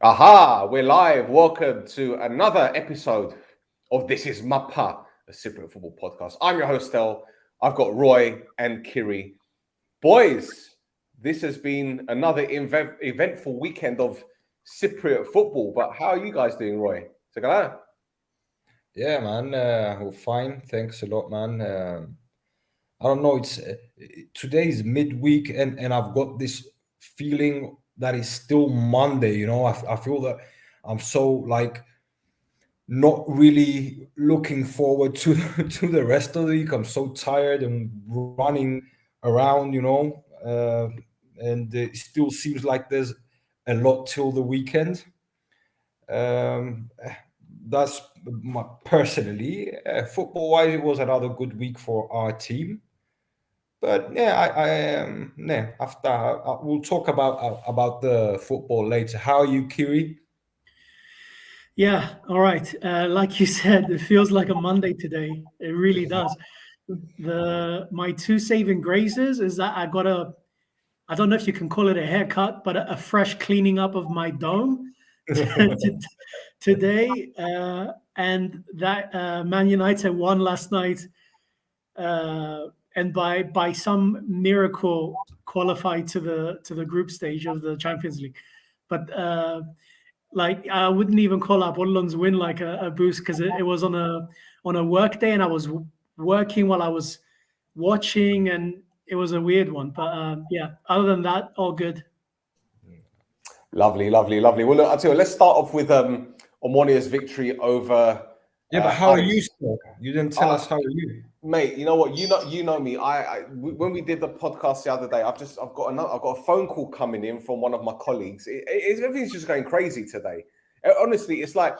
Aha, we're live. Welcome to another episode of This is Mappa, a Cypriot football podcast. I'm your host, Stel. I've got Roy and Kyri. Boys, this has been another eventful weekend of Cypriot football, but how are you guys doing, Roy? Yeah, man, we're fine. Thanks a lot, man. I don't know, it's today is midweek and I've got this feeling that it's still Monday, I feel that I'm so like not really looking forward to to the rest of the week. I'm so tired and running around, and it still seems like there's a lot till the weekend. Um, that's personally, football wise, it was another good week for our team. But yeah, after we'll talk about the football later. How are you, Kyri? Yeah, all right. Like you said, it feels like a Monday today. It really does. My two saving graces is that I don't know if you can call it a haircut, but a fresh cleaning up of my dome today, and that Man United won last night, and by some miracle qualified to the group stage of the Champions League. But like I wouldn't even call Apollon's win like a boost because it was on a work day and I was working while I was watching, and it was a weird one. But yeah, other than that, all good. Lovely. Well, look, I'll tell you, let's start off with Omonia's victory over. Yeah, but how are Aris. you, still? You didn't tell us how are you, mate. You know what? You know me. When we did the podcast the other day, I've got a phone call coming in from one of my colleagues. Everything's just going crazy today. Honestly, it's like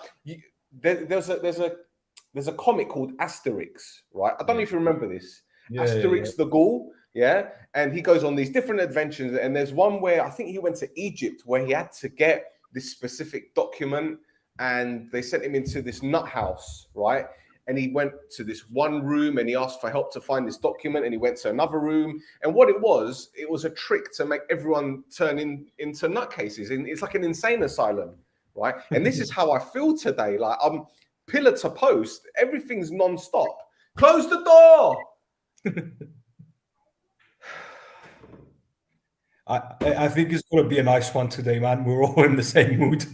there's a comic called Asterix, right? I don't know if you remember this. Asterix the Gaul. Yeah, and he goes on these different adventures, and there's one where I think he went to Egypt where he had to get this specific document, and they sent him into this nut house, right? And he went to this one room and he asked for help to find this document, and he went to another room, and what it was a trick to make everyone turn into nutcases. And it's like an insane asylum, right? And this is how I feel today. Like I'm pillar to post, everything's non-stop. Close the door. I think it's gonna be a nice one today, man. We're all in the same mood.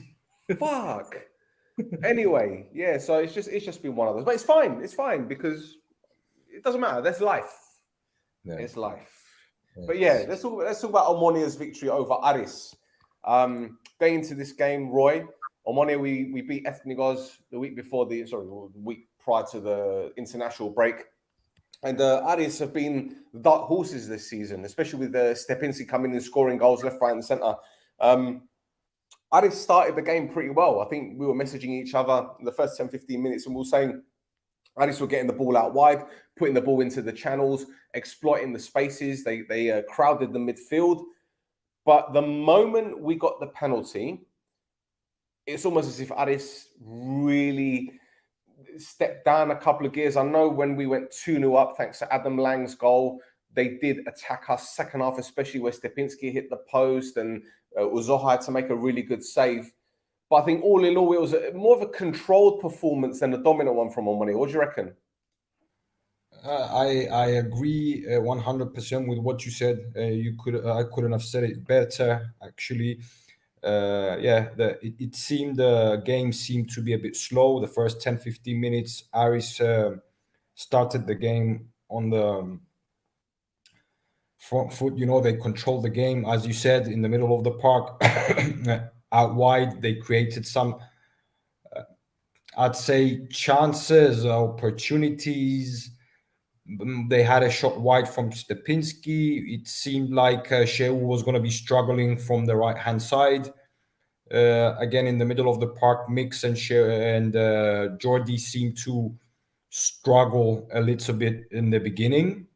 Fuck. Anyway, yeah. So it's just been one of those, but it's fine because it doesn't matter. That's life. Yeah. It's life. Yes. But yeah, let's talk about Omonia's victory over Aris. Going into this game, Roy, Omonia, we beat Ethnikos the week prior to the international break. And Aris have been the dark horses this season, especially with Stepinski coming in, scoring goals left, right, and centre. Aris started the game pretty well. I think we were messaging each other in the first 10, 15 minutes, and we were saying Aris were getting the ball out wide, putting the ball into the channels, exploiting the spaces. They crowded the midfield. But the moment we got the penalty, it's almost as if Aris really stepped down a couple of gears. I know when we went 2-0 up, thanks to Adam Lang's goal, they did attack us second half, especially where Stepinski hit the post and Uzoha had to make a really good save. But I think all in all, it was more of a controlled performance than a dominant one from Omonia. What do you reckon? I agree 100% with what you said. I couldn't have said it better, actually. It seemed the game seemed to be a bit slow. The first 10-15 minutes, Aris started the game on the front foot. They controlled the game, as you said, in the middle of the park. Out wide, they created some I'd say chances, opportunities. They had a shot wide from Stepinski. It seemed like Sheu was going to be struggling from the right-hand side. Again, in the middle of the park, Mix and Jordi seemed to struggle a little bit in the beginning.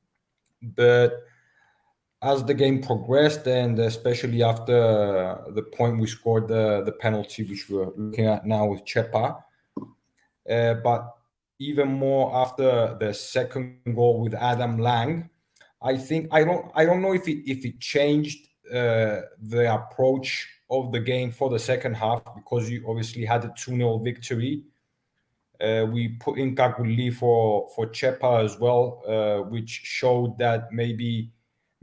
But as the game progressed, and especially after the point we scored the penalty, which we're looking at now with Chepa, but even more after the second goal with Adam Lang, I think I don't know if it changed the approach of the game for the second half, because you obviously had a 2-0 victory. We put in Kakuli for Chepa as well, which showed that maybe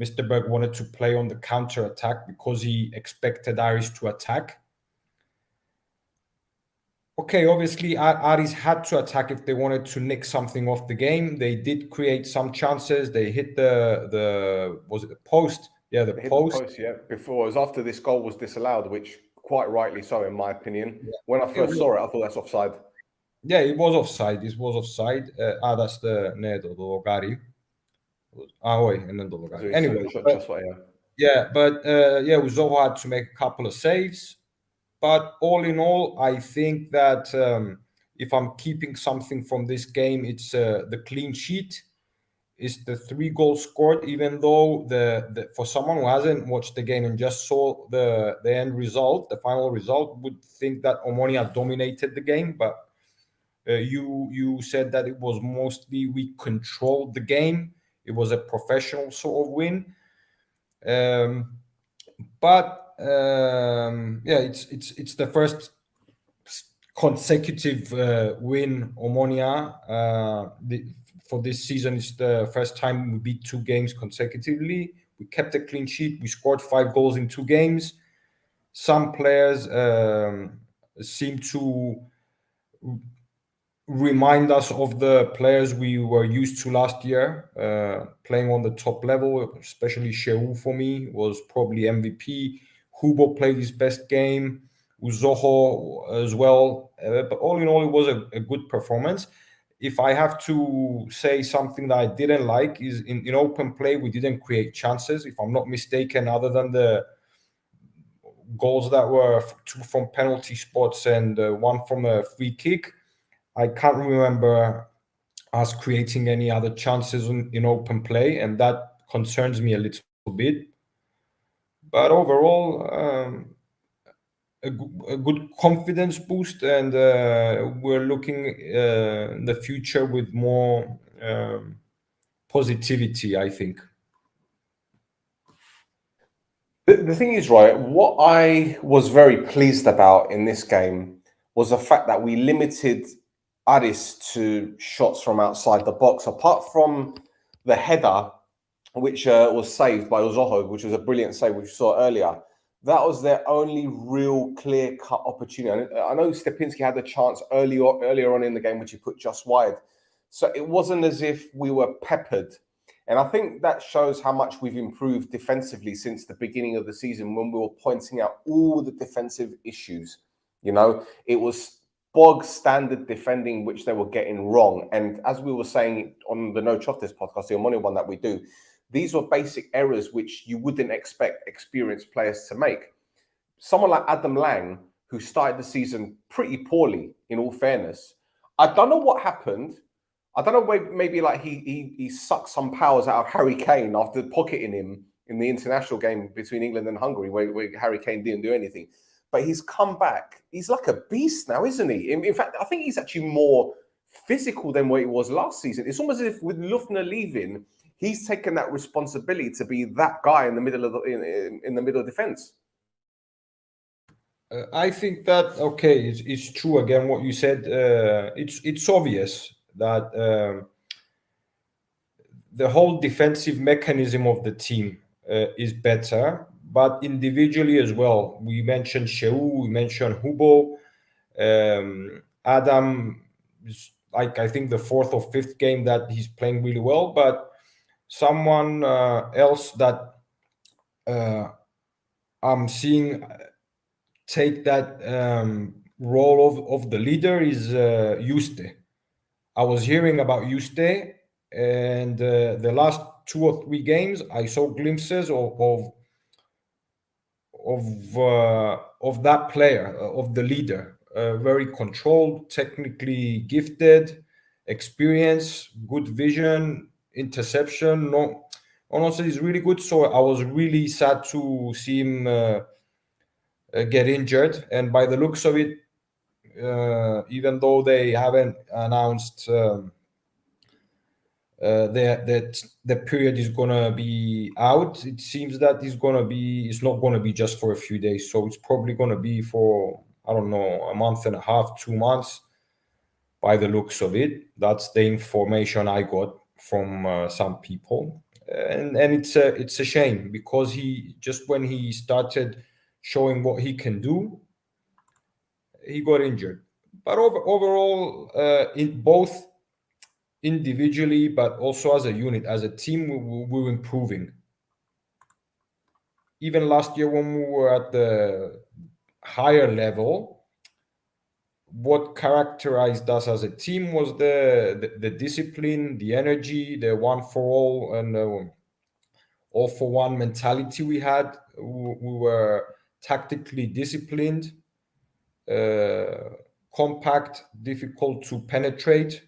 Mr. Berg wanted to play on the counter attack because he expected Aris to attack. Okay, obviously Aris had to attack if they wanted to nick something off the game. They did create some chances. They hit the was it the post? Yeah, the post. Yeah, before. It was after this goal was disallowed, which quite rightly so, in my opinion. Yeah. When I first saw it, I thought that's offside. Yeah, it was offside. It was offside. That's the Nedo Logari. And then Logari. Anyway, Uzoho had to make a couple of saves. But all in all, I think that if I'm keeping something from this game, it's the clean sheet. Is the 3 goals scored, even though the for someone who hasn't watched the game and just saw the end result, the final result, would think that Omonoia dominated the game. But you said that it was mostly we controlled the game. It was a professional sort of win. It's the first consecutive win Omonoia. For this season, it's the first time we beat 2 games consecutively. We kept a clean sheet. We scored 5 goals in 2 games. Some players seem to remind us of the players we were used to last year, playing on the top level, especially Sheu for me was probably MVP. Hubo played his best game, Uzoho as well. But all in all, it was a good performance. If I have to say something that I didn't like is in open play, we didn't create chances. If I'm not mistaken, other than the goals that were 2 from penalty spots and 1 from a free kick, I can't remember us creating any other chances in open play, and that concerns me a little bit. But overall, a good confidence boost, and we're looking in the future with more positivity, I think. The thing is, right, what I was very pleased about in this game was the fact that we limited Aris to shots from outside the box, apart from the header, which was saved by Uzoho, which was a brilliant save, which we saw earlier. That was their only real clear-cut opportunity. I know Stepinski had a chance earlier on in the game, which he put just wide. So it wasn't as if we were peppered. And I think that shows how much we've improved defensively since the beginning of the season, when we were pointing out all the defensive issues. You know, it was bog standard defending, which they were getting wrong. And as we were saying on the No Choftis podcast, the only one that we do, these were basic errors which you wouldn't expect experienced players to make. Someone like Adam Lang, who started the season pretty poorly, in all fairness, I don't know what happened. I don't know, maybe like he sucked some powers out of Harry Kane after pocketing him in the international game between England and Hungary, where Harry Kane didn't do anything. But he's come back. He's like a beast now, isn't he? In fact, I think he's actually more physical than what he was last season. It's almost as if with Lufner leaving, he's taken that responsibility to be that guy in the middle of in the middle of defense. I think that it's true again what you said. It's obvious that the whole defensive mechanism of the team is better, but individually as well. We mentioned Sheu, we mentioned Hubo, Adam is like, I think, the 4th or 5th game that he's playing really well, but someone else that I'm seeing take that role of the leader is Juste. I was hearing about Juste, and the last 2 or 3 games, I saw glimpses of that player, of the leader. Very controlled, technically gifted, experience, good vision, interception. No, honestly, he's really good. So I was really sad to see him get injured. And by the looks of it, even though they haven't announced the period is gonna be out. It seems that it's not gonna be just for a few days. So it's probably gonna be for, I don't know, a month and a half, 2 months, by the looks of it. That's the information I got from some people, and it's a shame, because when he started showing what he can do, he got injured. But overall, in both individually, but also as a unit, as a team, we were improving. Even last year, when we were at the higher level, what characterized us as a team was the discipline, the energy, the one for all and all for one mentality we had. We were tactically disciplined, compact, difficult to penetrate.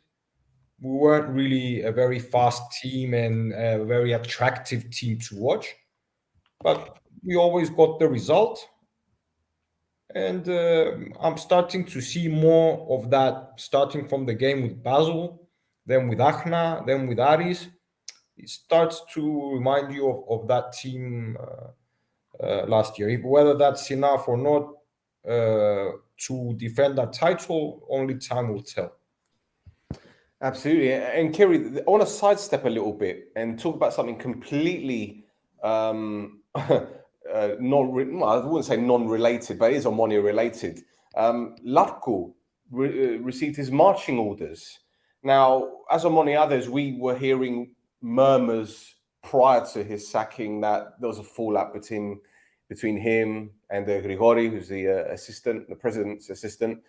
We weren't really a very fast team and a very attractive team to watch, but we always got the result. And I'm starting to see more of that, starting from the game with Basel, then with Achna, then with Aris. It starts to remind you of that team last year. Whether that's enough or not to defend that title, only time will tell. Absolutely. And Kyri, I want to sidestep a little bit and talk about something completely I wouldn't say non-related, but it is Omonoia related. Latko received his marching orders. Now, as Omonoia others, we were hearing murmurs prior to his sacking that there was a fallout between him and Grigori, who's the president's assistant.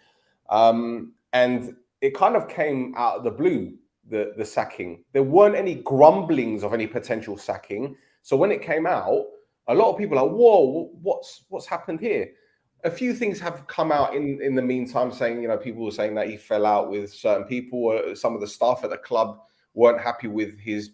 And it kind of came out of the blue, the sacking. There weren't any grumblings of any potential sacking. So when it came out, a lot of people are, whoa, what's happened here? A few things have come out in the meantime, saying, people were saying that he fell out with certain people, or some of the staff at the club weren't happy with his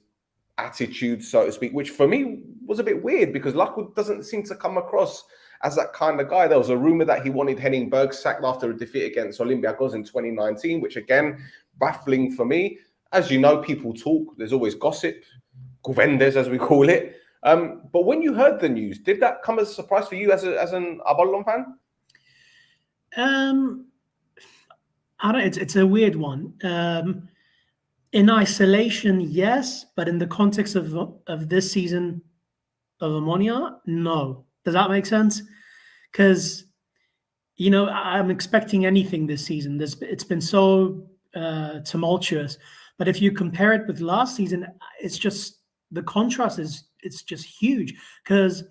attitude, so to speak, which for me was a bit weird, because Lockwood doesn't seem to come across as that kind of guy. There was a rumor that he wanted Henning Berg sacked after a defeat against Olympiacos in 2019, which again, baffling for me. As you know, people talk, there's always gossip, Guvendes as we call it. But when you heard the news, did that come as a surprise for you as an Apollon fan? I don't. It's a weird one. In isolation, yes, but in the context of this season of Omonoia, no. Does that make sense? Because I'm expecting anything this season. It's been so tumultuous. But if you compare it with last season, it's just the contrast it's just huge. Because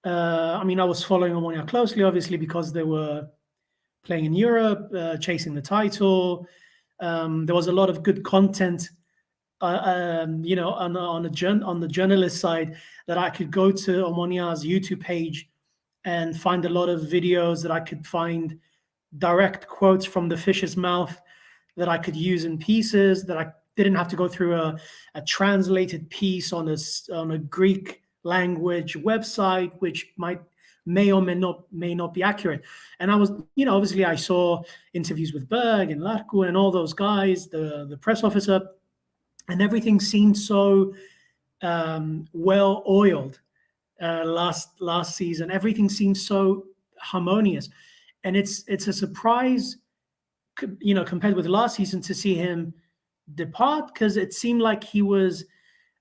I was following Omonoia closely, obviously, because they were playing in Europe, chasing the title. There was a lot of good content, on the journalist side, that I could go to Omonoia's YouTube page and find a lot of videos that I could find direct quotes from the fish's mouth that I could use in pieces, that I didn't have to go through a translated piece on a Greek language website, which may or may not be accurate. And I was, obviously I saw interviews with Berg and Latko and all those guys, the press officer, and everything seemed so well oiled last season. Everything seemed so harmonious, and it's a surprise, compared with last season, to see him depart, because it seemed like he was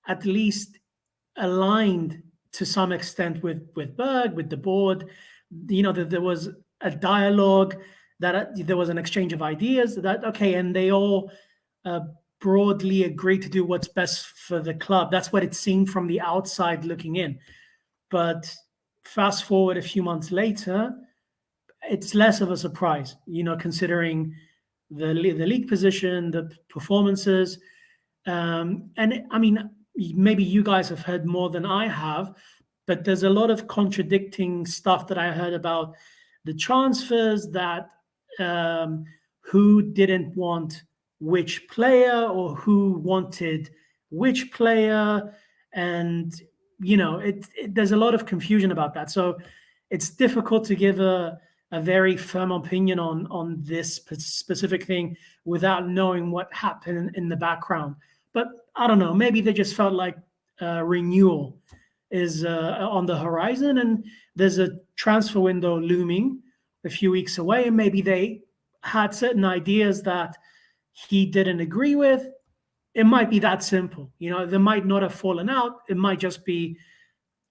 at least aligned to some extent with Berg, with the board, that there was a dialogue, that there was an exchange of ideas, and they all broadly agreed to do what's best for the club. That's what it seemed from the outside looking in. But fast forward a few months later, it's less of a surprise, considering the league position, the performances. Maybe you guys have heard more than I have, but there's a lot of contradicting stuff that I heard about the transfers, that who didn't want which player or who wanted which player. And, there's a lot of confusion about that. So it's difficult to give a very firm opinion on this specific thing without knowing what happened in the background. But I don't know. Maybe they just felt like renewal is on the horizon, and there's a transfer window looming a few weeks away, and maybe they had certain ideas that he didn't agree with. It might be that simple. They might not have fallen out. It might just be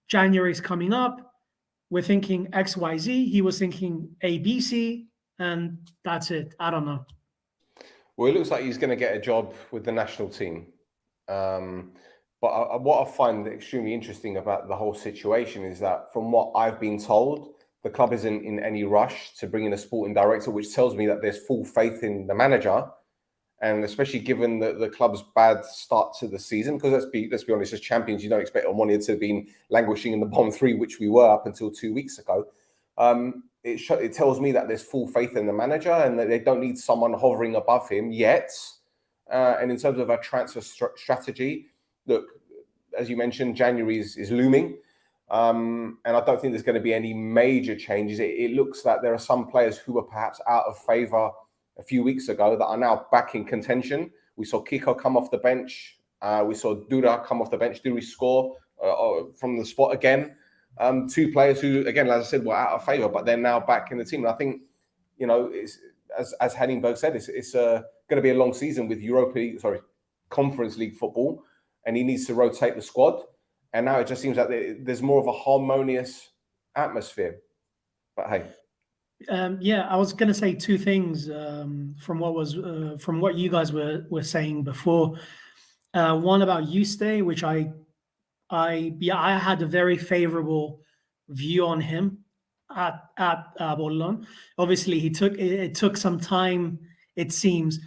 January's coming up. We're thinking XYZ. He was thinking ABC, and that's it. I don't know. Well, it looks like he's going to get a job with the national team. But what I find extremely interesting about the whole situation is that, from what I've been told, the club isn't in any rush to bring in a sporting director, which tells me that there's full faith in the manager. And especially given the club's bad start to the season, because let's be honest, as champions, you don't expect Omonoia to have been languishing in the bottom three, which we were up until 2 weeks ago. It tells me that there's full faith in the manager and that they don't need someone hovering above him yet. And in terms of our transfer strategy, look, as you mentioned, January is looming. And I don't think there's going to be any major changes. It looks like there are some players who were perhaps out of favour a few weeks ago that are now back in contention. We saw Kiko come off the bench. We saw Dura come off the bench. Duri score from the spot again. Two players who, again, as I said, were out of favour, but they're now back in the team. And I think, it's, as Henningberg said, it's going to be a long season with Conference League football, and he needs to rotate the squad. And now it just seems like there's more of a harmonious atmosphere. But hey. I was going to say two things from what you guys were saying before. One about Eustace, which I had a very favorable view on him at Apollon. Obviously, it took some time, it seems,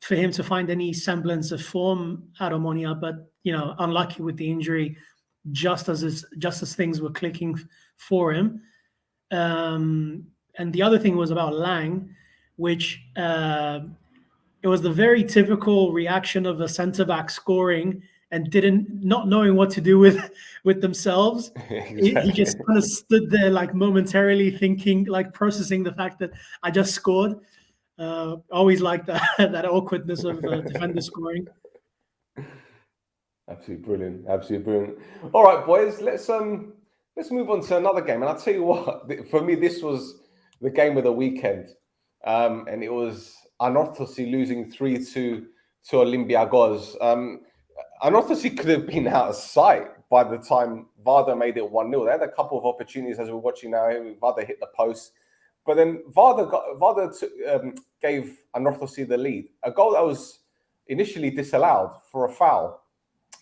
for him to find any semblance of form at Omonoia, but unlucky with the injury, just as things were clicking for him. And the other thing was about Lang, which it was the very typical reaction of a centre back scoring and not knowing what to do with themselves. Exactly. He just kind of stood there, like momentarily thinking, like processing the fact that I just scored. Always like that awkwardness of defender scoring. Absolutely brilliant. Absolutely brilliant. All right, boys, let's move on to another game. And I'll tell you what, for me, this was the game of the weekend. And it was Anorthosis losing 3-2 to Olympiacos. Anorthosis could have been out of sight by the time Vardar made it 1-0. They had a couple of opportunities, as we're watching now. Vardar hit the post. But then Vardar gave Anorthosis the lead. A goal that was initially disallowed for a foul.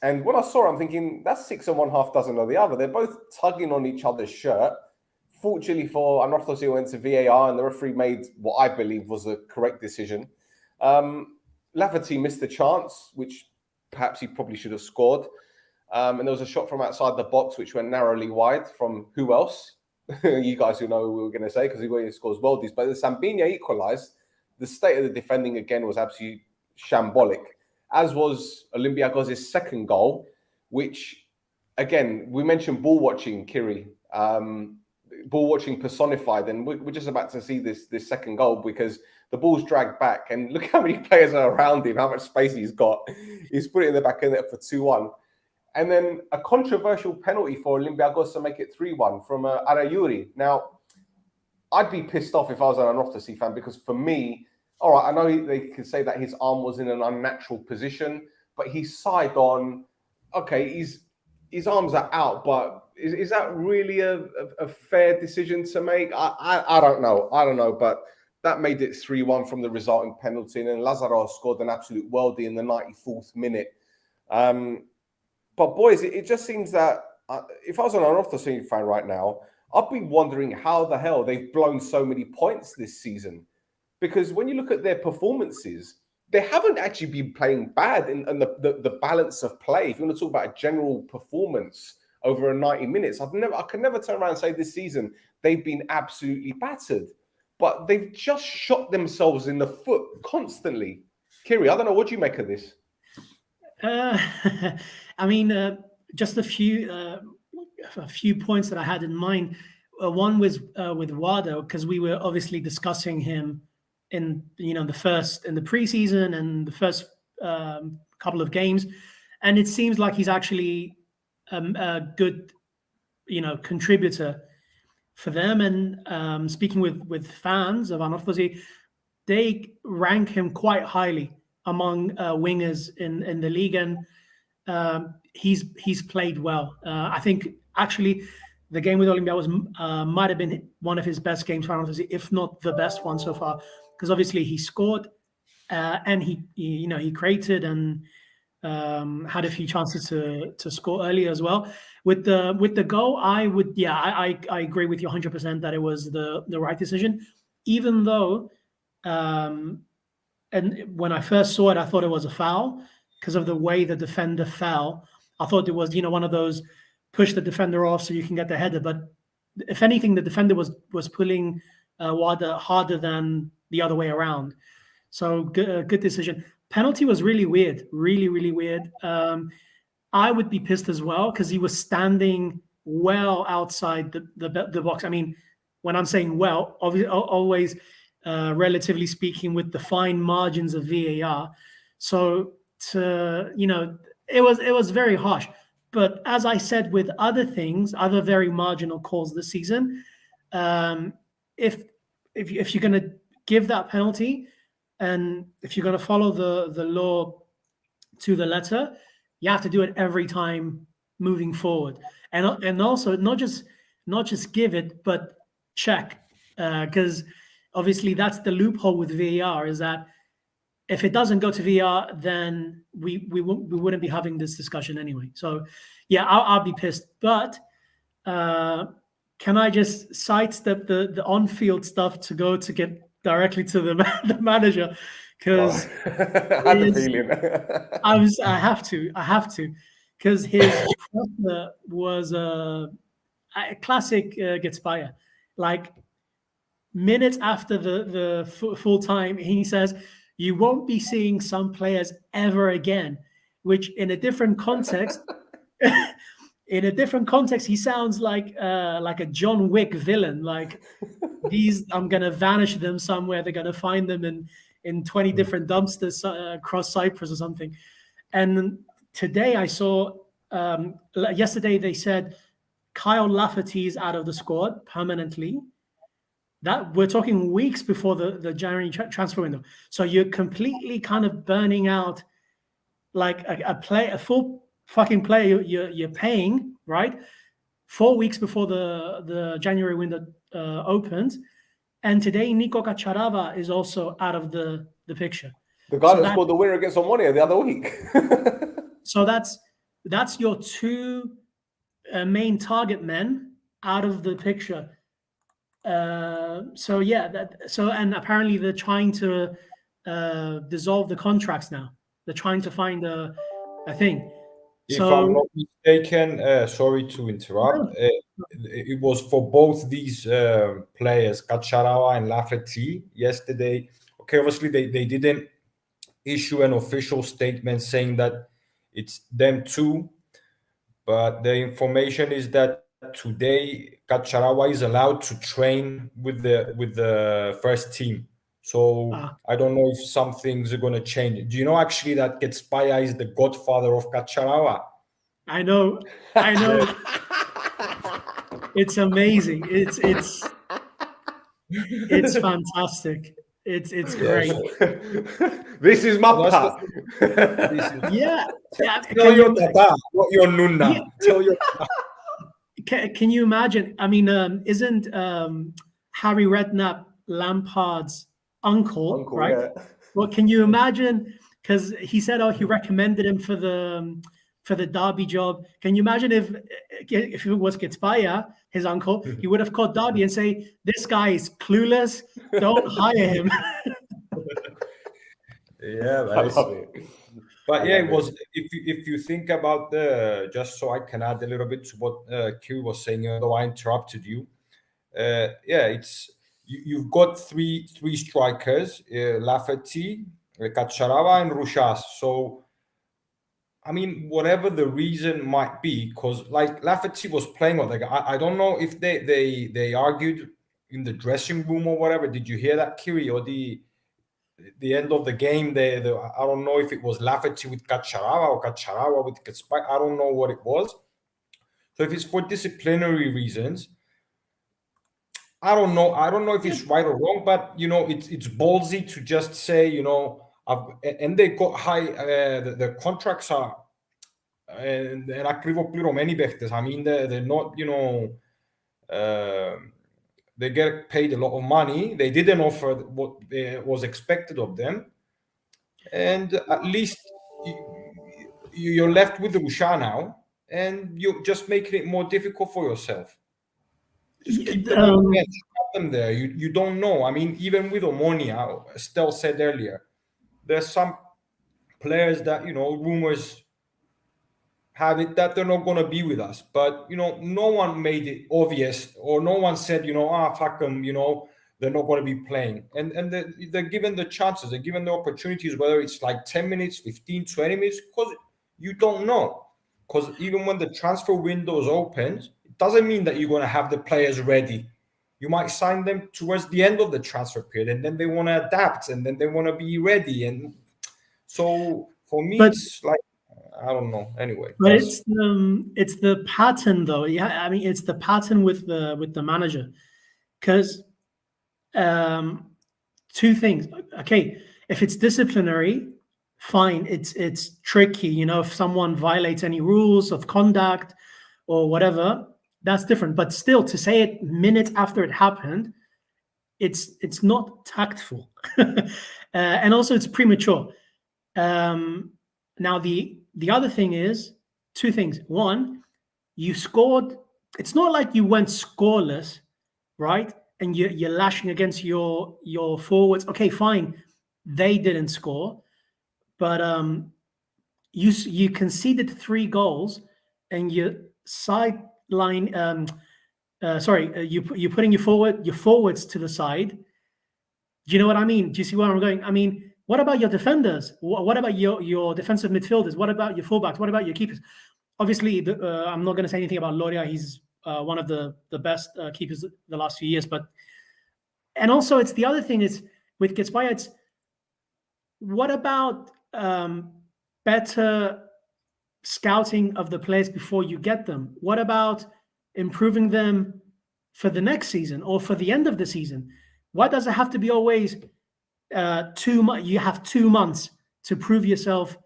And when I saw it, I'm thinking, that's 6 and 1/2 dozen of the other. They're both tugging on each other's shirt. Fortunately for Anorthosis, it went to VAR, and the referee made what I believe was a correct decision. Lafferty missed the chance, which perhaps he probably should have scored. And there was a shot from outside the box, which went narrowly wide from who else? You guys who know who we were going to say, because he always scores worldies. But the Sambinia equalised. The state of the defending again was absolutely shambolic, as was Olympiacos' second goal, which, again, we mentioned ball watching, Kyri. Ball watching personified, and we're just about to see this second goal because the ball's dragged back, and look how many players are around him, how much space he's got. He's put it in the back of the net for 2-1. And then a controversial penalty for Olympiacos to make it 3-1 from Arayuri. Now, I'd be pissed off if I was an Anorthosis fan, because for me, all right, I know they could say that his arm was in an unnatural position, but he's side on. Okay, his arms are out, but is that really a fair decision to make? I don't know, but that made it 3-1 from the resulting penalty, and then Lazaro scored an absolute worldie in the 94th minute. But boys, it just seems that if I was an Anorthosis fan right now, I'd be wondering how the hell they've blown so many points this season. Because when you look at their performances, they haven't actually been playing bad in the balance of play. If you want to talk about a general performance over 90 minutes, I could never turn around and say this season they've been absolutely battered. But they've just shot themselves in the foot constantly. Kyri, I don't know, what do you make of this? I mean, just a few points that I had in mind. One was with Wado, because we were obviously discussing him in the preseason and the first couple of games, and it seems like he's actually a good, contributor for them. And speaking with fans of Anorthosis, they rank him quite highly among wingers in the league, and he's played well. I think actually the game with Olympiacos might have been one of his best games for Anorthosis, if not the best one so far, because obviously he scored and he created and had a few chances to score early as well. With the goal, I agree with you 100% that it was the right decision, even though and when I first saw it, I thought it was a foul because of the way the defender fell. I thought it was one of those push the defender off so you can get the header, but if anything, the defender was pulling harder than the other way around. So good decision. Penalty was really weird, really weird. I would be pissed as well because he was standing well outside the box. I mean, when I'm saying well, obviously, always relatively speaking, with the fine margins of VAR. So it was very harsh. But as I said with other things, other very marginal calls this season, if you're going to give that penalty, and if you're going to follow the law to the letter, you have to do it every time moving forward, and also not just give it, but check, because obviously that's the loophole with VAR, is that if it doesn't go to VAR, then we wouldn't be having this discussion anyway. So yeah, I'll be pissed. But can I just sidestep the on-field stuff to get directly to the manager? Because I had the feeling. I have to, because his presser was a classic Ketsbaia. Like minutes after the full time, he says, "You won't be seeing some players ever again," which in a different context, he sounds like a John Wick villain. Like these, I'm gonna vanish them somewhere. They're gonna find them in 20 different dumpsters across Cyprus or something. And today I saw, yesterday they said Kyle Lafferty is out of the squad permanently. That we're talking weeks before the January transfer window. So you're completely kind of burning out like a full fucking player you're paying, right? 4 weeks before the January window opens. And today Niko Kacharava is also out of the picture. The guy that scored the winner against Omonoia the other week. So that's your two main target men out of the picture. So yeah, and apparently they're trying to dissolve the contracts now. They're trying to find a thing. If I'm not mistaken, sorry to interrupt, it was for both these players, Kacharava and Lafferty, yesterday. Okay, obviously they didn't issue an official statement saying that it's them two, but the information is that today Kacharava is allowed to train with the first team. So I don't know if some things are going to change. Do you know actually that Ketsbaia is the godfather of Kacharava? I know. It's amazing. It's fantastic. It's great. This is Mappa. Yeah. Tell your tata, not your nunna. Yeah. Tell your. Can you imagine? I mean, isn't Harry Redknapp Lampard's uncle, right? Yeah. Well, can you imagine? Because he said, he recommended him for the Derby job. Can you imagine if it was Ketsbaia, his uncle, he would have called Derby and say, "This guy is clueless. Don't hire him." Yeah, but yeah, it was. If you think about just so I can add a little bit to what Kyri was saying, although I interrupted you. It's you've got three strikers: Lafferty, Kacharava, and Rushas. So, I mean, whatever the reason might be, because like Lafferty was playing with like I don't know if they argued in the dressing room or whatever. Did you hear that, Kyri, or the end of the game, I don't know if it was Lafferty with Kacharava or Kacharava with Ketsbaia. I don't know what it was. So if it's for disciplinary reasons, I don't know. I don't know if it's right or wrong, but it's ballsy to just say, and they got high. The contracts are, and ακριβό πληρωμένοι παίχτες. I mean, they're not, they get paid a lot of money. They didn't offer what was expected of them, and at least you're left with the Rusha now, and you're just making it more difficult for yourself. Just keep them on the bench, have them there. You don't know. I mean, even with Omonoia, Stel said earlier, there's some players that rumors have it that they're not going to be with us, but no one made it obvious, or no one said fuck them, they're not going to be playing, and they're given the chances, they're given the opportunities, whether it's like 10 minutes, 15, 20 minutes, because you don't know, because even when the transfer window is open, it doesn't mean that you're going to have the players ready. You might sign them towards the end of the transfer period, and then they want to adapt, and then they want to be ready, and so for me, it's like, I don't know. Anyway, but it's the pattern, though. Yeah, I mean, it's the pattern with the manager, because two things. Okay, if it's disciplinary, fine. It's tricky, if someone violates any rules of conduct or whatever, that's different. But still, to say it minutes after it happened, it's not tactful, and also it's premature. Now the other thing is two things. One, you scored. It's not like you went scoreless, right? And you're lashing against your forwards. Okay, fine, they didn't score, but you conceded 3 goals, and you sideline. You're putting your forwards to the side. Do you know what I mean? Do you see where I'm going? I mean, what about your defenders? What about your defensive midfielders? What about your fullbacks? What about your keepers? Obviously, I'm not going to say anything about Loria. He's one of the best keepers the last few years. And also, it's the other thing is with Ketsbaia, it's what about better scouting of the players before you get them? What about improving them for the next season or for the end of the season? Why does it have to be always 2 months? You have 2 months to prove yourself,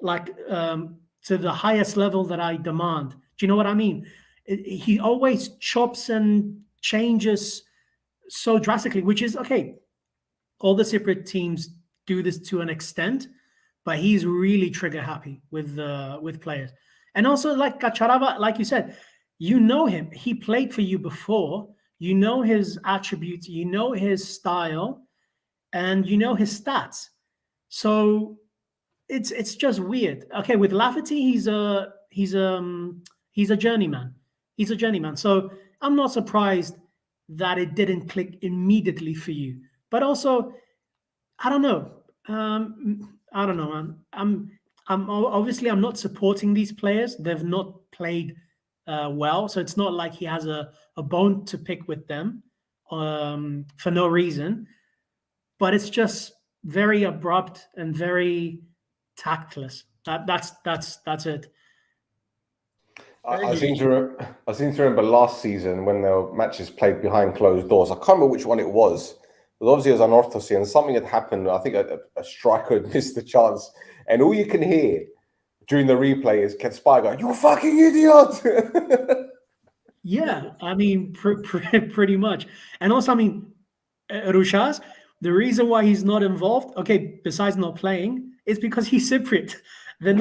like to the highest level that I demand. Do you know what I mean? He always chops and changes so drastically, which is okay. All the Cypriot teams do this to an extent, but he's really trigger happy with players. And also, like Kacharava, like you said, you know him. He played for you before. You know his attributes. You know his style, and you know his stats. So it's just weird. Okay, with Lafferty, he's a journeyman. He's a journeyman. So I'm not surprised that it didn't click immediately for you. But also, I don't know. I don't know, man. I'm obviously I'm not supporting these players. They've not played well, so it's not like he has a bone to pick with them for no reason. But it's just very abrupt and very tactless. That's it. I seem to remember last season when there were matches played behind closed doors. I can't remember which one it was. But obviously it was Anorthosis, and something had happened. I think a striker had missed the chance, and all you can hear during the replay is Ketsbaia going, "You fucking idiot!" Yeah, I mean, pretty much. And also, I mean, Rushas, the reason why he's not involved, okay, besides not playing, is because he's Cypriot. They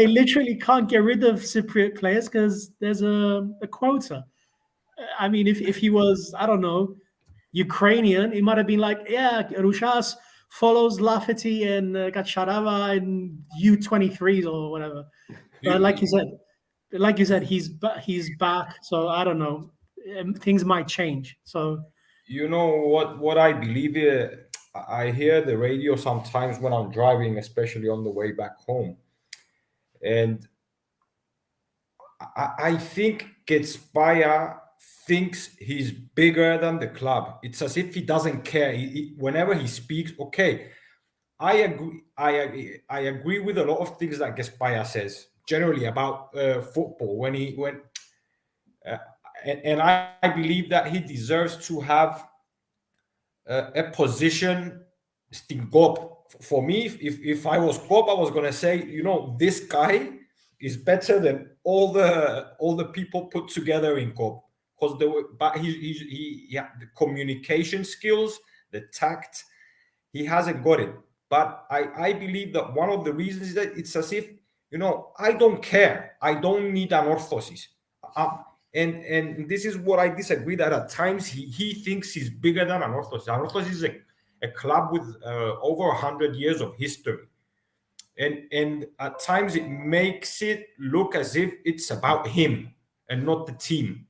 literally can't get rid of Cypriot players because there's a quota. I mean, if he was, I don't know, Ukrainian, it might have been like, yeah, Rushas follows Lafferty and Kacharava and U23s or whatever. But like you said, he's back. So I don't know, things might change. So you know what I believe here. I hear the radio sometimes when I'm driving, especially on the way back home, and I think Ketsbaia thinks he's bigger than the club. It's as if he doesn't care. Whenever he speaks, okay, I agree. I agree with a lot of things that Ketsbaia says generally about football. And I believe that he deserves to have a position. For me, if I was Kop, I was gonna say, this guy is better than all the people put together in Kop, because he the communication skills, the tact, he hasn't got it. But I believe that one of the reasons is that it's as if, I don't care. I don't need Anorthosis. And this is what I disagree, that at times he thinks he's bigger than Anorthosis. Anorthosis is a club with over 100 years of history. And at times it makes it look as if it's about him and not the team.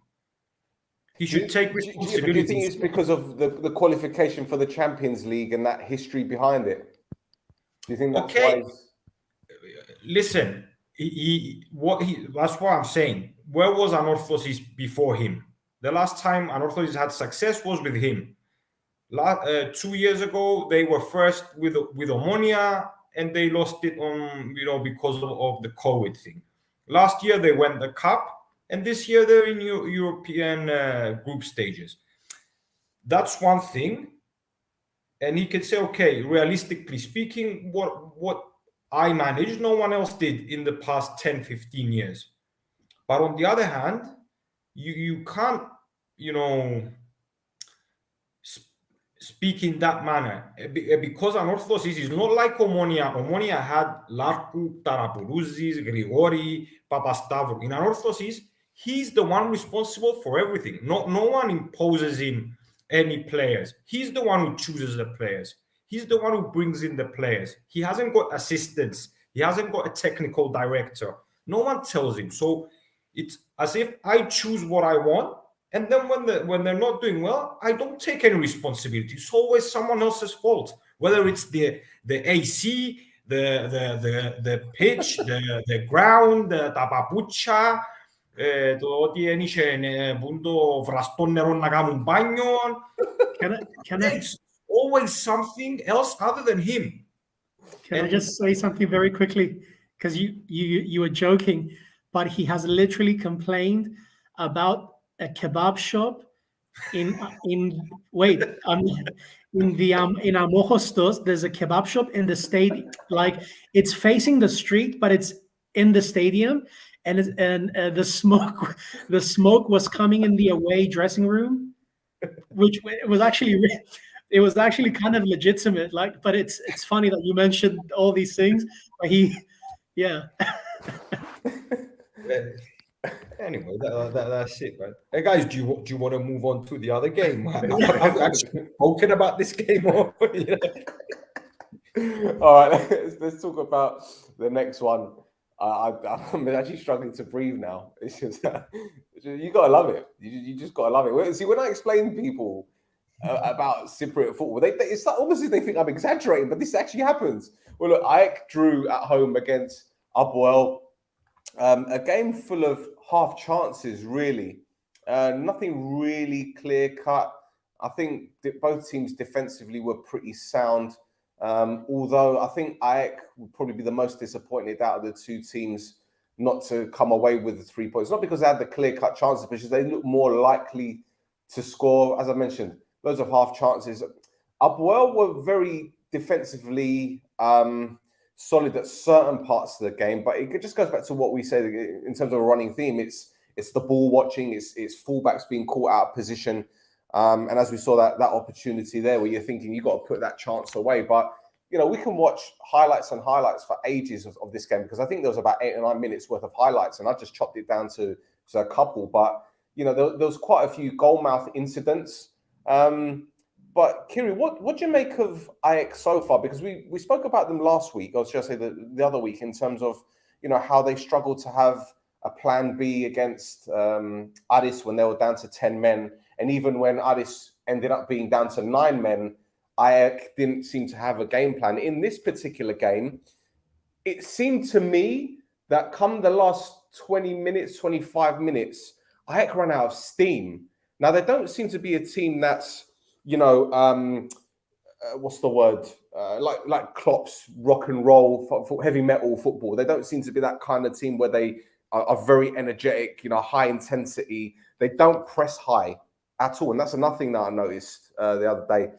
He should take responsibility. Do you think it's because of the qualification for the Champions League and that history behind it? Do you think that's why? Listen, that's what I'm saying. Where was Anorthosis before him? The last time Anorthosis had success was with him. 2 years ago, they were first with Omonoia, and they lost it on because of the COVID thing. Last year they won the cup, and this year they're in European group stages. That's one thing. And he could say, okay, realistically speaking, what I managed, no one else did in the past 10, 15 years. But on the other hand, you can't, speak in that manner, because Anorthosis is not like Omonoia. Omonoia had Larku, Tarapoulousis, Grigori, Papastavro. In Anorthosis, he's the one responsible for everything. No one imposes him any players. He's the one who chooses the players. He's the one who brings in the players. He hasn't got assistants. He hasn't got a technical director. No one tells him. So it's as if I choose what I want, and then when they're not doing well, I don't take any responsibility. It's always someone else's fault. Whether it's the AC, the pitch, the ground, the papuccia, το ότι ένιξε πούντο βραστό νερό να κάνουν μπάνιο. It's always something else other than him. Can I just say something very quickly? Because you were joking, but he has literally complained about a kebab shop in Anorthosis. There's a kebab shop in the stadium, like it's facing the street, but it's in the stadium, and the smoke was coming in the away dressing room, which was actually kind of legitimate. But it's funny that you mentioned all these things. But Anyway, that's it, right? Hey guys, do you want to move on to the other game? I've actually spoken about this game. All right, let's talk about the next one. I'm actually struggling to breathe now. It's just you gotta love it. You just gotta love it. See, when I explain to people about Cypriot football, it's like almost as they think I'm exaggerating, but this actually happens. Well, look, APOEL drew at home against APOEL. A game full of half chances, really. Nothing really clear cut. I think both teams defensively were pretty sound. Although I think APOEL would probably be the most disappointed out of the two teams not to come away with the 3 points. Not because they had the clear-cut chances, but because they look more likely to score. As I mentioned, loads of half chances. APOEL were very defensively solid at certain parts of the game, but it just goes back to what we said in terms of a running theme. It's the ball watching, it's fullbacks being caught out of position. And as we saw that opportunity there where you're thinking you've got to put that chance away. But, we can watch highlights and highlights for ages of this game, because I think there was about 8 or 9 minutes worth of highlights, and I just chopped it down to a couple. But, there was quite a few goal mouth incidents. But Kyri, what do you make of APOEL so far? Because we spoke about them last week, or should I say the other week, in terms of, how they struggled to have a plan B against Aris when they were down to 10 men. And even when Aris ended up being down to 9 men, APOEL didn't seem to have a game plan. In this particular game, it seemed to me that come the last 20 minutes, 25 minutes, APOEL ran out of steam. Now, they don't seem to be a team that's, you know, what's the word? Like Klopp's rock and roll, heavy metal football. They don't seem to be that kind of team where they are very energetic, you know, high intensity. They don't press high at all. And that's another thing that I noticed the other day.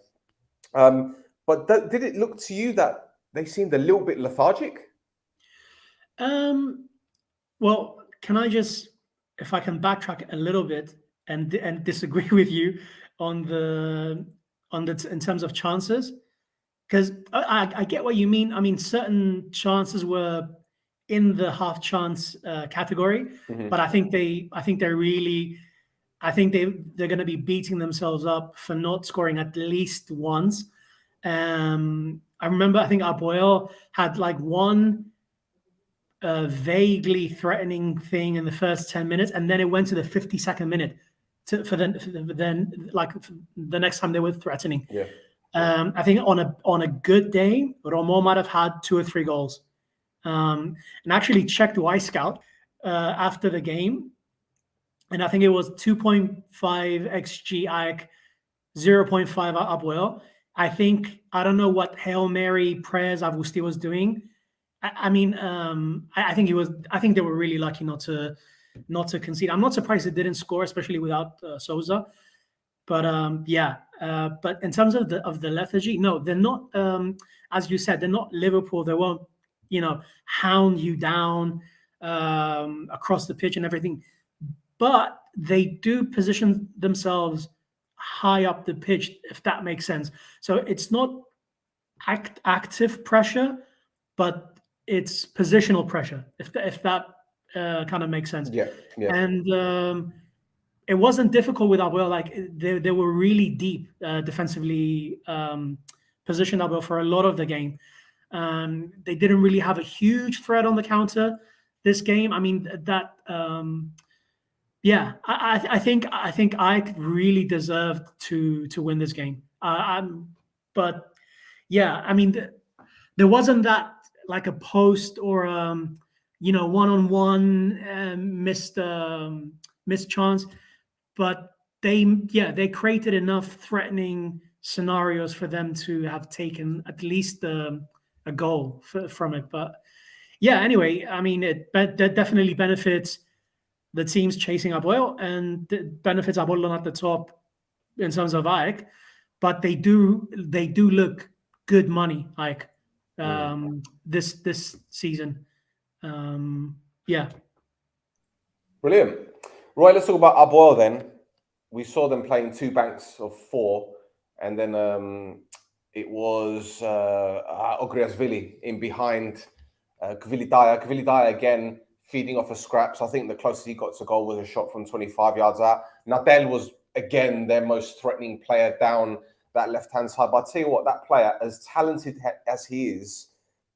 But did it look to you that they seemed a little bit lethargic? Well, can I just, if I can backtrack a little bit and disagree with you on the in terms of chances, because I get what you mean. I mean, certain chances were in the half chance category, but I think they're going to be beating themselves up for not scoring at least once. I remember, I think APOEL had like one vaguely threatening thing in the first 10 minutes, and then it went to the 52nd minute for then like the next time they were threatening. Yeah. I think on a good day, Romo might have had 2 or 3 goals. And actually checked Scout after the game, and I think it was 2.5 xG APOEL, 0.5 APOEL. I don't know what Hail Mary prayers Avusti was doing. I think they were really lucky not to concede. I'm not surprised they didn't score, especially without Souza. But but in terms of the lethargy, no, they're not. As you said, they're not Liverpool. They won't, you know, hound you down across the pitch and everything. But they do position themselves high up the pitch, if that makes sense. So it's not active pressure, but it's positional pressure, if that kind of makes sense. Yeah. And it wasn't difficult with APOEL. Like they were really deep defensively positioned APOEL for a lot of the game. They didn't really have a huge threat on the counter this game. I mean that. I think AEK really deserved to win this game. But yeah, I mean there wasn't that like a post or one-on-one missed chance, but they created enough threatening scenarios for them to have taken at least a goal from it. But yeah, anyway, I mean that definitely benefits the teams chasing APOEL and benefits Apollon at the top in terms of AEK, but they do look good money, AEK. This season. Yeah. Brilliant. Right, let's talk about APOEL then. We saw them playing 2 banks of 4, and then it was Ogriasvili in behind Gvilidaya. Gvilidaya again feeding off of scraps. I think the closest he got to goal was a shot from 25 yards out. Nadel was again their most threatening player down that left-hand side. But I'll tell you what, that player, as talented as he is,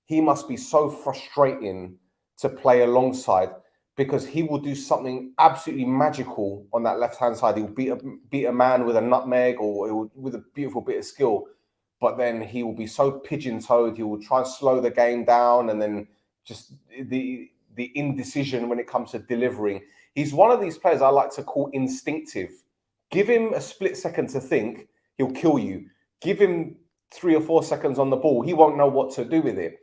he must be so frustrating to play alongside, because he will do something absolutely magical on that left-hand side. He'll beat a man with a nutmeg or with a beautiful bit of skill, but then he will be so pigeon-toed. He will try and slow the game down, and then just the indecision when it comes to delivering. He's one of these players I like to call instinctive. Give him a split second to think, he'll kill you. Give him 3 or 4 seconds on the ball, he won't know what to do with it.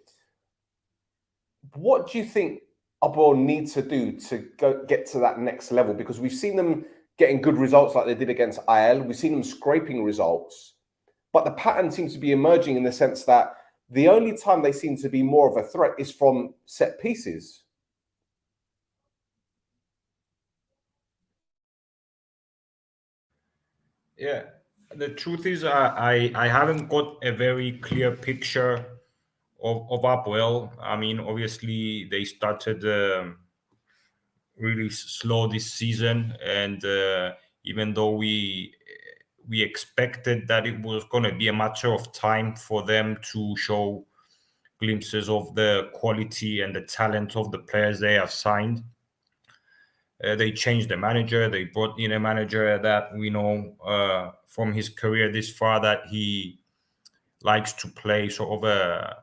What do you think APOEL need to do to get to that next level? Because we've seen them getting good results like they did against AEL. We've seen them scraping results. But the pattern seems to be emerging in the sense that the only time they seem to be more of a threat is from set pieces. Yeah, the truth is I haven't got a very clear picture of APOEL. I mean, obviously they started really slow this season, and even though we expected that it was going to be a matter of time for them to show glimpses of the quality and the talent of the players they have signed. They changed the manager. They brought in a manager that we know from his career this far that he likes to play sort of a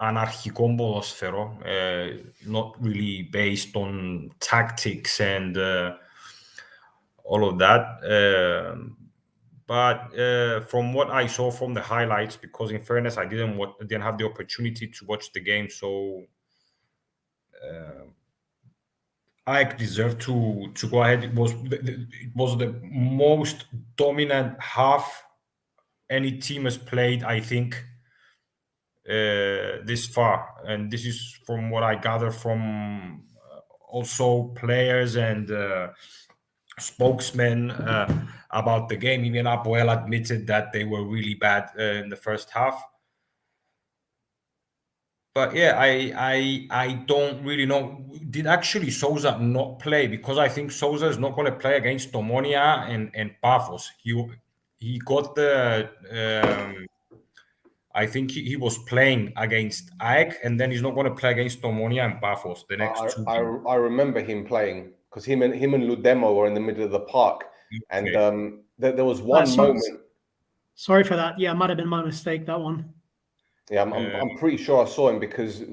anarchikon ποδόσφαιρο, not really based on tactics and all of that. But from what I saw from the highlights, because in fairness, I didn't have the opportunity to watch the game, so APOEL deserved to go ahead. It was the most dominant half any team has played, I think, this far, and this is from what I gather from also players and spokesmen about the game. Even APOEL admitted that they were really bad in the first half. But yeah, I don't really know. Did actually Sousa not play? Because I think Sousa is not going to play against Omonoia and Pafos. He got the. I think he was playing against APOEL, and then he's not going to play against Omonoia and Pafos the next two games. I remember him playing because him and Ludemo were in the middle of the park, and there was one moment. Sorry for that. Yeah, it might have been my mistake, that one. Yeah, I'm pretty sure I saw him because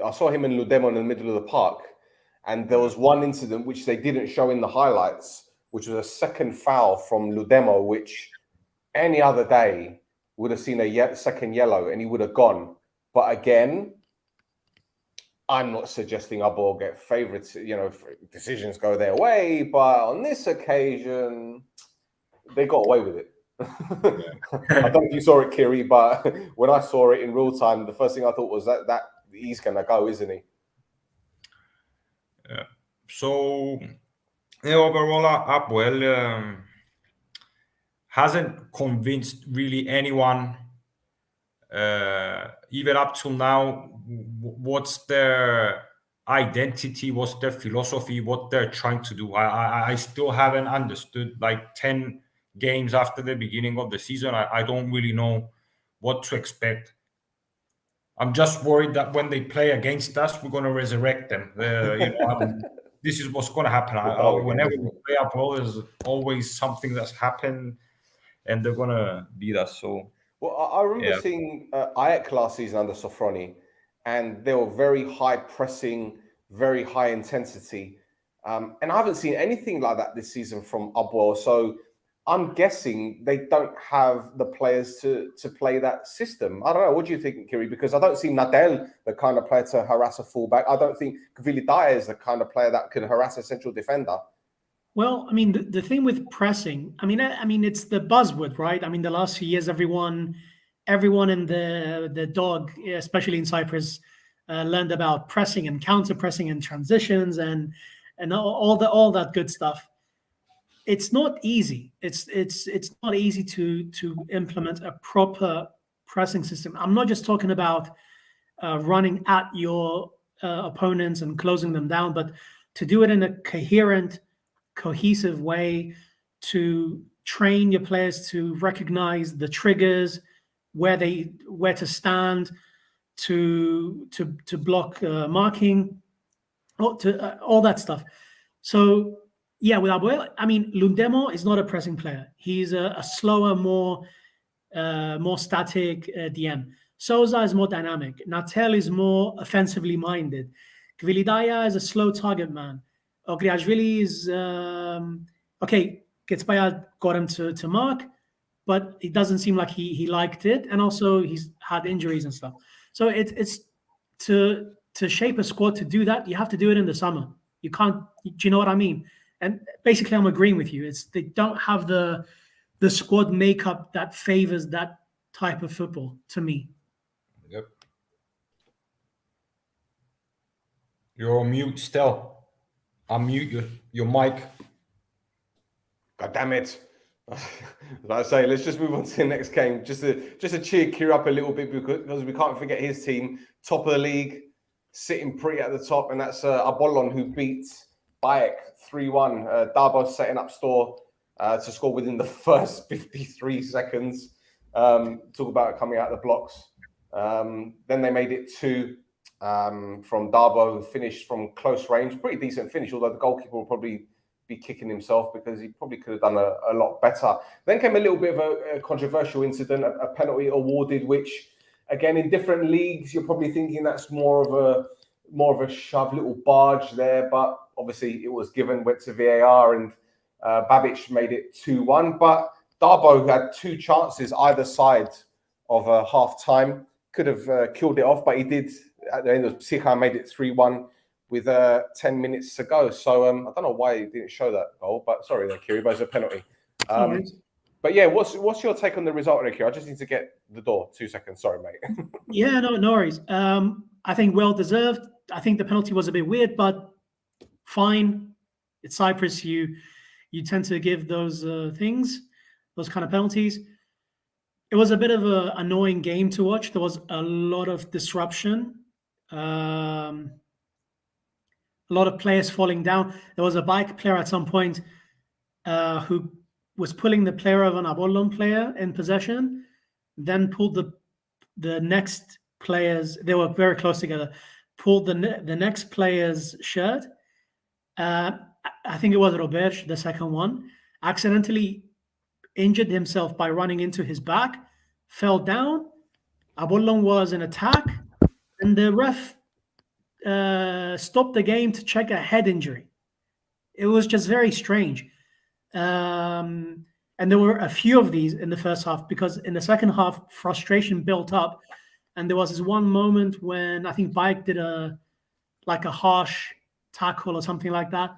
I saw him and Ludemo in the middle of the park, and there was one incident which they didn't show in the highlights, which was a second foul from Ludemo, which any other day would have seen a second yellow and he would have gone. But again, I'm not suggesting APOEL get favourites, decisions go their way, but on this occasion, they got away with it. I don't know if you saw it, Kyri, but when I saw it in real time, the first thing I thought was that he's going to go, isn't he? Yeah. So, overall, APOEL hasn't convinced really anyone, even up till now, what's their identity, what's their philosophy, what they're trying to do. I still haven't understood, like 10 games after the beginning of the season. I don't really know what to expect. I'm just worried that when they play against us, we're going to resurrect them. This is what's going to happen. Whenever we play APOEL, there's always something that's happened, and they're going to beat us. So, well, I remember seeing APOEL last season under Sofroni, and they were very high pressing, very high intensity. And I haven't seen anything like that this season from APOEL. So I'm guessing they don't have the players to play that system. I don't know. What do you think, Kyri? Because I don't see Nadel the kind of player to harass a fullback. I don't think Kvilitai is the kind of player that could harass a central defender. Well, I mean, the thing with pressing, I mean, it's the buzzword, right? I mean, the last few years, everyone in the dog, especially in Cyprus, learned about pressing and counter pressing and transitions and all that good stuff. It's not easy. It's not easy to implement a proper pressing system. I'm not just talking about running at your opponents and closing them down, but to do it in a coherent, cohesive way, to train your players to recognize the triggers, where to stand, to block marking, all that stuff. So yeah, with APOEL, I mean, Ludemo is not a pressing player. He's a slower, more static DM. Sousa is more dynamic. Natel is more offensively minded. Kvilitai is a slow target man. Ogriashvili is okay. Ketsbaia got him to mark, but it doesn't seem like he liked it, and also he's had injuries and stuff. So it's to shape a squad to do that. You have to do it in the summer. You can't. Do you know what I mean? And basically, I'm agreeing with you. They don't have the squad makeup that favors that type of football to me. Yep. You're on mute, Stel. Unmute your mic. God damn it. As I say, let's just move on to the next game. Just to cheer Kyri up a little bit, because we can't forget his team, top of the league, sitting pretty at the top, and that's Apollon, who beats PAEEK 3-1. Darbo setting up store to score within the first 53 seconds. Talk about coming out of the blocks. Then they made it 2 from Darbo, who finished from close range. Pretty decent finish, although the goalkeeper will probably be kicking himself because he probably could have done a lot better. Then came a little bit of a controversial incident, a penalty awarded, which, again, in different leagues, you're probably thinking that's more of a shove, little barge there, but obviously it was given, went to VAR, and Babic made it 2-1, but Darbo had 2 chances either side of half time. Could have killed it off, but he did. At the end of Psycha made it 3-1 with 10 minutes to go. So I don't know why he didn't show that goal, but sorry there, Kyri, but it's a penalty. But yeah, what's your take on the result, Kyri? I just need to get the door. 2 seconds. Sorry, mate. Yeah, no worries. I think well deserved. I think the penalty was a bit weird, but fine. It's Cyprus. You tend to give those those kind of penalties. It was a bit of an annoying game to watch. There was a lot of disruption, a lot of players falling down. There was a bike player at some point who was pulling the player of an Apollon player in possession, then pulled the next players. They were very close together. Pulled the next player's shirt. I think it was Robert, the second one, accidentally injured himself by running into his back, fell down. Apollon was in attack, and the ref stopped the game to check a head injury. It was just very strange. And there were a few of these in the first half, because in the second half, frustration built up. And there was this one moment when I think PAEEK did a harsh tackle or something like that.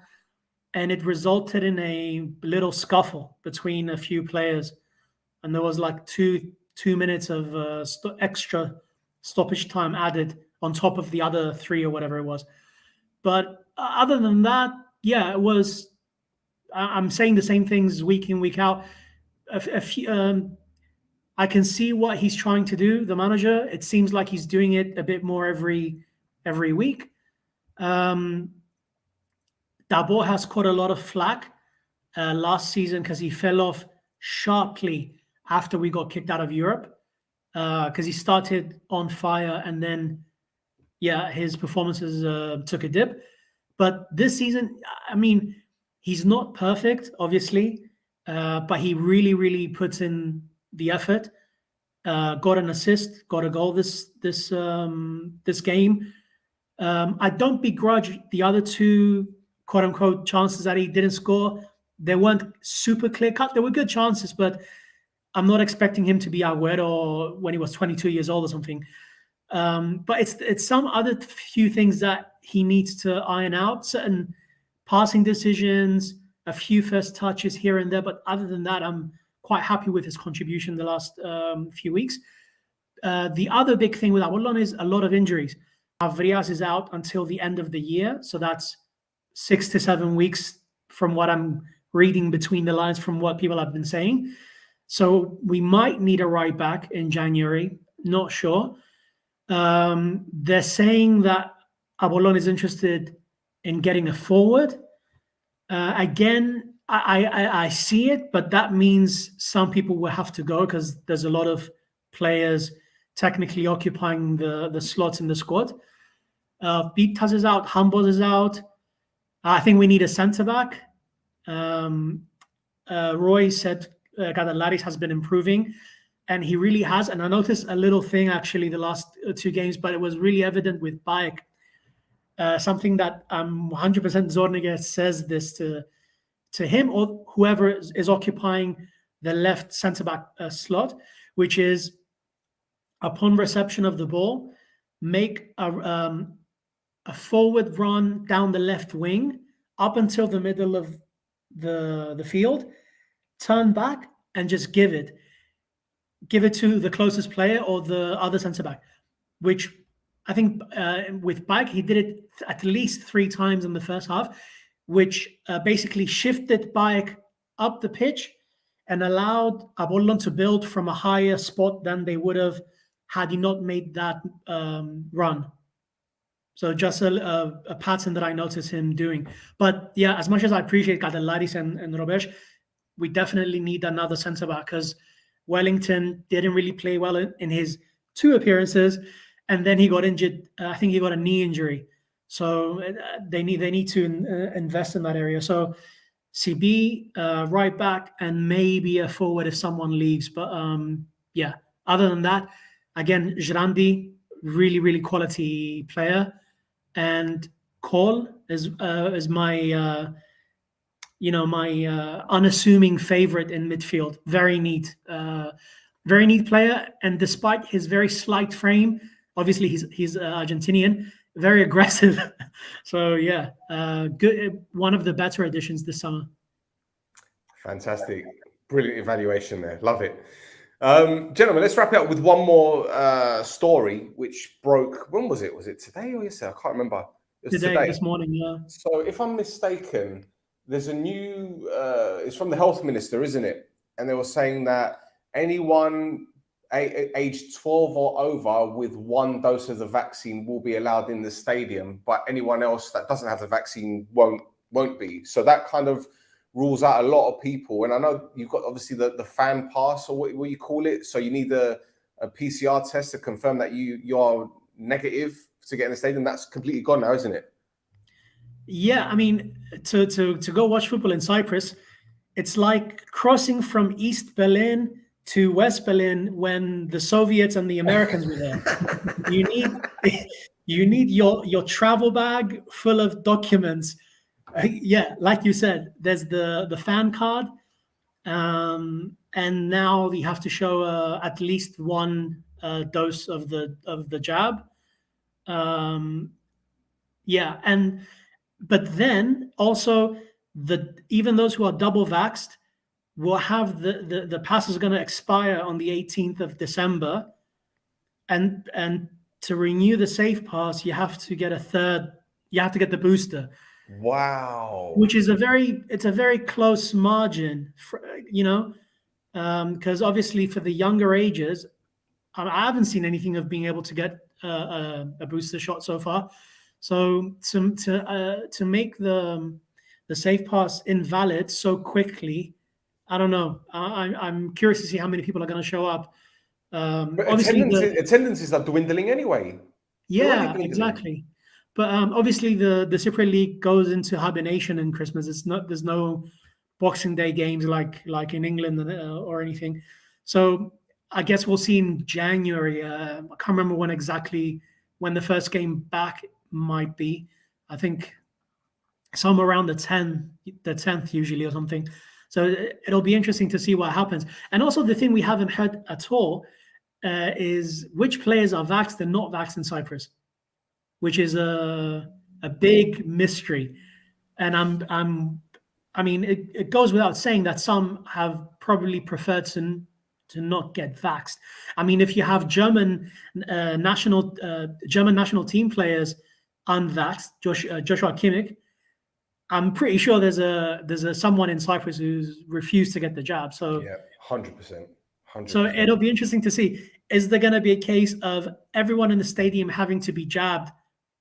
And it resulted in a little scuffle between a few players. And there was like two minutes of extra stoppage time added on top of the other 3 or whatever it was. But other than that, yeah, it was. I'm saying the same things week in, week out. I can see what he's trying to do, the manager. It seems like he's doing it a bit more every week. Darbo has caught a lot of flack last season because he fell off sharply after we got kicked out of Europe, because he started on fire and then, his performances took a dip. But this season, I mean, he's not perfect, obviously, but he really, really puts in the effort. Got an assist, got a goal this game. I don't begrudge the other 2 quote unquote chances that he didn't score. They weren't super clear cut. They were good chances, but I'm not expecting him to be Agüero when he was 22 years old or something. But it's some other few things that he needs to iron out. Certain passing decisions, a few first touches here and there. But other than that, I'm quite happy with his contribution the last few weeks. The other big thing with Apollon is a lot of injuries. Avrias is out until the end of the year. So that's 6 to 7 weeks from what I'm reading between the lines from what people have been saying. So we might need a right back in January. Not sure. They're saying that Apollon is interested in getting a forward. Again, I see it, but that means some people will have to go because there's a lot of players technically occupying the slots in the squad. Vitas is out, Hambos is out. I think we need a centre-back. Roy said Aris has been improving, and he really has. And I noticed a little thing, actually, the last 2 games, but it was really evident with PAEEK. Something that 100% Zorniger says this to him or whoever is occupying the left centre-back slot, which is upon reception of the ball, make a forward run down the left wing up until the middle of the field, turn back and just give it to the closest player or the other centre-back, which I think with PAEEK, he did it at least 3 times in the first half, which basically shifted PAEEK up the pitch and allowed Apollon to build from a higher spot than they would have had he not made that run. So just a pattern that I noticed him doing. But yeah, as much as I appreciate Aris and Robert, we definitely need another centre-back because Wellington didn't really play well in his 2 appearances, and then he got injured. I think he got a knee injury. So they need to invest in that area. So CB, right back, and maybe a forward if someone leaves. But yeah, other than that, again, Jrandi, really, really quality player. And Cole is my my unassuming favorite in midfield. Very neat player. And despite his very slight frame, obviously he's Argentinian, very aggressive. So yeah, good. One of the better additions this summer. Fantastic. Brilliant evaluation there. Love it. Gentlemen, let's wrap it up with one more story which broke. When was it? Was it today or yesterday? I can't remember. It was Today, this morning, yeah. So if I'm mistaken, there's a new, it's from the health minister, isn't it? And they were saying that anyone aged 12 or over with one dose of the vaccine will be allowed in the stadium, but anyone else that doesn't have the vaccine won't be. So that kind of rules out a lot of people. And I know you've got obviously the fan pass, or what you call it. So you need a PCR test to confirm that you're negative to get in the stadium. That's completely gone now, isn't it? Yeah, I mean, to go watch football in Cyprus, it's like crossing from East Berlin to West Berlin when the Soviets and the Americans were there. You need your travel bag full of documents. Yeah, like you said, there's the fan card, and now you have to show at least one dose of the jab. Yeah, but then also even those who are double vaxxed will have the pass is going to expire on the 18th of December, and to renew the safe pass you have to get the booster. Wow. Which is a very close margin, because obviously for the younger ages, I haven't seen anything of being able to get a booster shot so far. So to make the safe pass invalid so quickly, I don't know. I'm curious to see how many people are going to show up. But attendances are dwindling anyway. Yeah, exactly. But obviously the Cypriot League goes into hibernation in Christmas. There's no Boxing Day games like in England or anything. So I guess we'll see in January. I can't remember when the first game back might be. I think somewhere around the 10th usually or something. So it'll be interesting to see what happens. And also the thing we haven't heard at all is which players are vaxxed and not vaxxed in Cyprus, which is a big mystery. And I mean, it goes without saying that some have probably preferred to not get vaxxed. I mean, if you have German national team players unvaxxed, Joshua Kimmich, I'm pretty sure there's a someone in Cyprus who's refused to get the jab. So yeah, 100%. So it'll be interesting to see. Is there going to be a case of everyone in the stadium having to be jabbed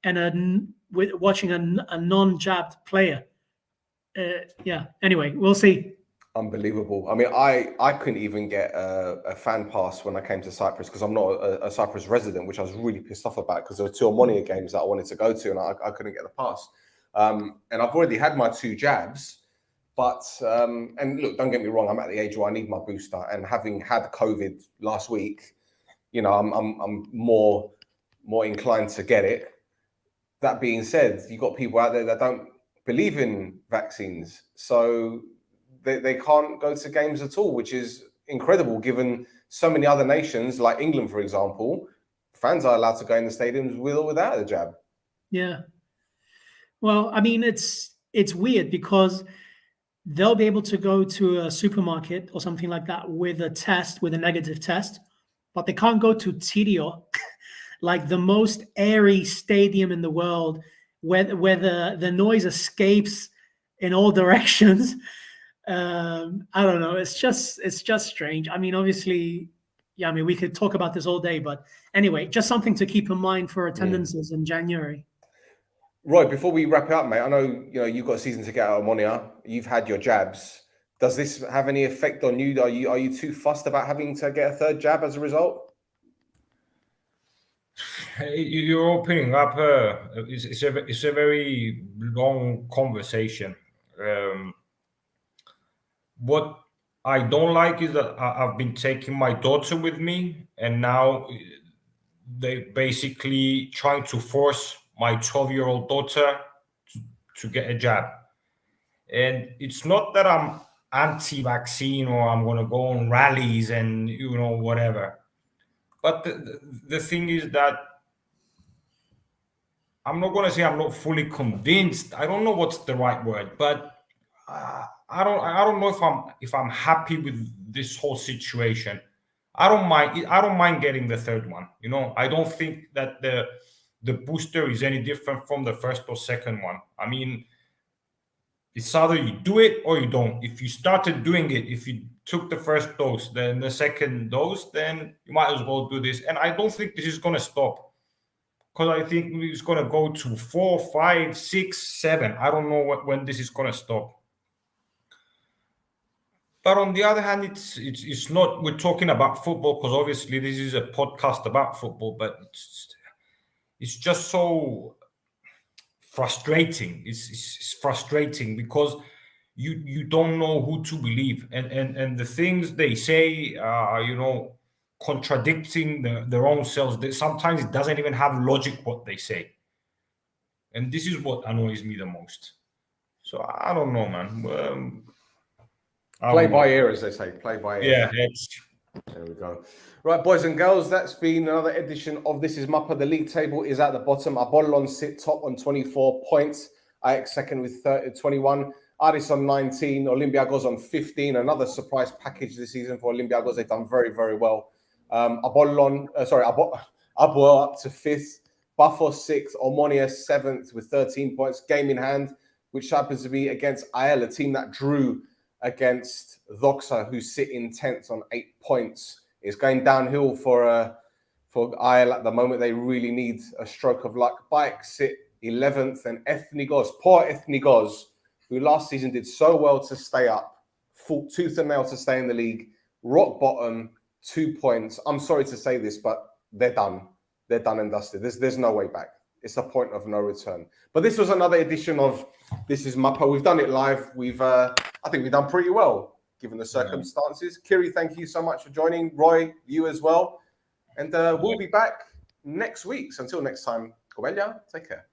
and watching a non-jabbed player? Yeah. Anyway, we'll see. Unbelievable. I mean, I couldn't even get a fan pass when I came to Cyprus because I'm not a Cyprus resident, which I was really pissed off about because there were two Omonoia games that I wanted to go to and I couldn't get the pass. And I've already had my 2 jabs. But, and look, don't get me wrong, I'm at the age where I need my booster. And having had COVID last week, I'm more inclined to get it. That being said, you've got people out there that don't believe in vaccines. So they can't go to games at all, which is incredible given so many other nations, like England, for example, fans are allowed to go in the stadiums with or without a jab. Yeah. Well, I mean, it's weird because they'll be able to go to a supermarket or something like that with a negative test, but they can't go to Cypriot, like the most airy stadium in the world, where the noise escapes in all directions. I don't know. It's just strange. I mean, obviously, yeah. I mean, we could talk about this all day, but anyway, just something to keep in mind for attendances in January. Roy, before we wrap it up, mate, I know you've got a season ticket at Omonoia. You've had your jabs. Does this have any effect on you? Are you too fussed about having to get a 3rd jab as a result? You're opening up. It's a very long conversation. What I don't like is that I've been taking my daughter with me, and now they basically trying to force my 12-year-old daughter to get a jab. And it's not that I'm anti-vaccine or I'm going to go on rallies and, whatever. But the thing is that I'm not going to say I'm not fully convinced. I don't know what's the right word, but I don't know if I'm happy with this whole situation. I don't mind getting the third one. I don't think that the booster is any different from the first or second one. I mean, it's either you do it or you don't. If you started doing it, if you took the first dose, then the second dose, then you might as well do this. And I don't think this is going to stop, because I think it's going to go to 4, 5, 6, 7. I don't know when this is going to stop. But on the other hand, it's not. We're talking about football because obviously this is a podcast about football, but it's just so frustrating. It's frustrating because you don't know who to believe, and the things they say are contradicting their own selves. Sometimes it doesn't even have logic what they say, and this is what annoys me the most. So I don't know, man. Play by ear, as they say. Play by ear. Yeah. There we go. Right, boys and girls, that's been another edition of This is Mappa. The league table is at the bottom. Apollon sit top on 24 points. APOEL second with 21. Aris on 19. Olympiacos on 15. Another surprise package this season for Olympiacos. They've done very, very well. APOEL up to 5th. Pafos 6th. Omonoia 7th with 13 points. Game in hand, which happens to be against APOEL, a team that drew against Doxa, who sit in 10th on 8 points. It's going downhill for APOEL at the moment. They really need a stroke of luck. PAEEK sit 11th, and Ethnikos, poor Ethnikos, who last season did so well to stay up, fought tooth and nail to stay in the league, rock bottom, 2 points. I'm sorry to say this, but they're done. They're done and dusted. There's no way back. It's a point of no return. But this was another edition of This is Mappa. We've done it live. I think we've done pretty well, given the circumstances. Kyri, thank you so much for joining. Roy, you as well. And we'll be back next week. So until next time, Ketsbaia, take care.